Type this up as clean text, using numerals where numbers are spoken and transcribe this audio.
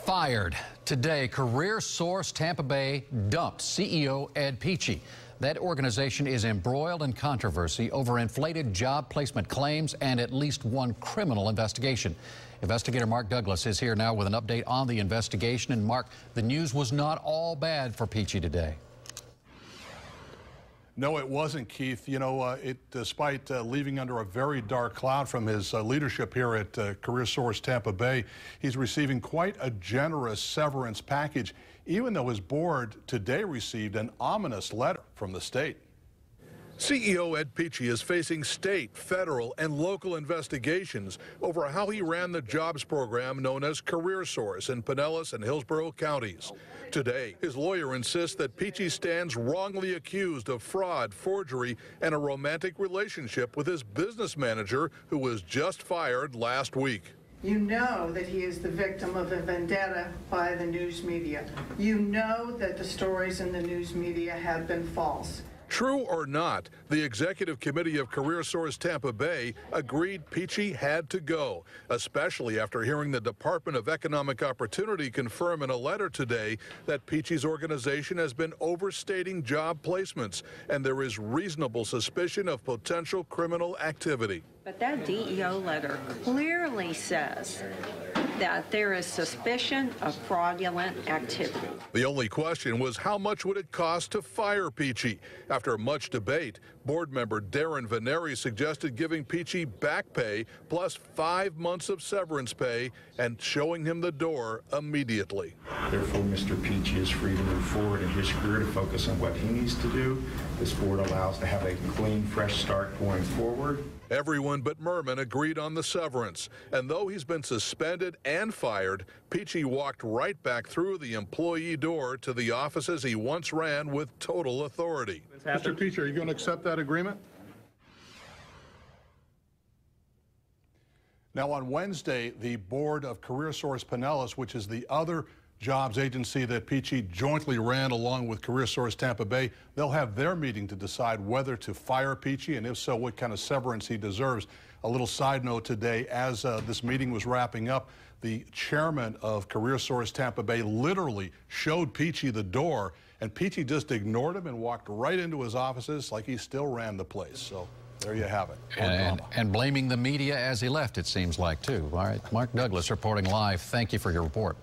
Fired. Today, CareerSource Tampa Bay dumped CEO Ed Peachey. That organization is embroiled in controversy over inflated job placement claims and at least one criminal investigation. Investigator Mark Douglas is here now with an update on the investigation. And Mark, the news was not all bad for Peachey today. No, it wasn't, Keith. You know, despite leaving under a very dark cloud from his leadership here at CareerSource Tampa Bay, he's receiving quite a generous severance package, even though his board today received an ominous letter from the state. CEO Ed Peachey is facing state, federal, and local investigations over how he ran the jobs program known as CareerSource in Pinellas and Hillsborough counties. Today, his lawyer insists that Peachey stands wrongly accused of fraud, forgery, and a romantic relationship with his business manager, who was just fired last week. You know that he is the victim of a vendetta by the news media. You know that the stories in the news media have been false. True or not, the executive committee of CareerSource Tampa Bay agreed Peachey had to go, especially after hearing the Department of Economic Opportunity confirm in a letter today that Peachey's organization has been overstating job placements, and there is reasonable suspicion of potential criminal activity. But that DEO letter clearly says that there is suspicion of fraudulent activity. The only question was, how much would it cost to fire Peachey? After much debate, board member Darren Veneri suggested giving Peachey back pay plus 5 months of severance pay and showing him the door immediately. Therefore, Mr. Peachey is free to move forward in his career to focus on what he needs to do. This board allows to have a clean, fresh start going forward. Everyone but Merman agreed on the severance, and though he's been suspended and fired, Peachey walked right back through the employee door to the offices he once ran with total authority. Mr. Peachey, are you going to accept that agreement? Now, on Wednesday, the board of CareerSource Pinellas, which is the other jobs agency that Peachey jointly ran along with CareerSource Tampa Bay, they'll have their meeting to decide whether to fire Peachey, and if so, what kind of severance he deserves. A little side note today, as this meeting was wrapping up, the chairman of CareerSource Tampa Bay literally showed Peachey the door, and Peachey just ignored him and walked right into his offices like he still ran the place. So there you have it. And blaming the media as he left, it seems like, too. All right, Mark Douglas reporting live. Thank you for your report.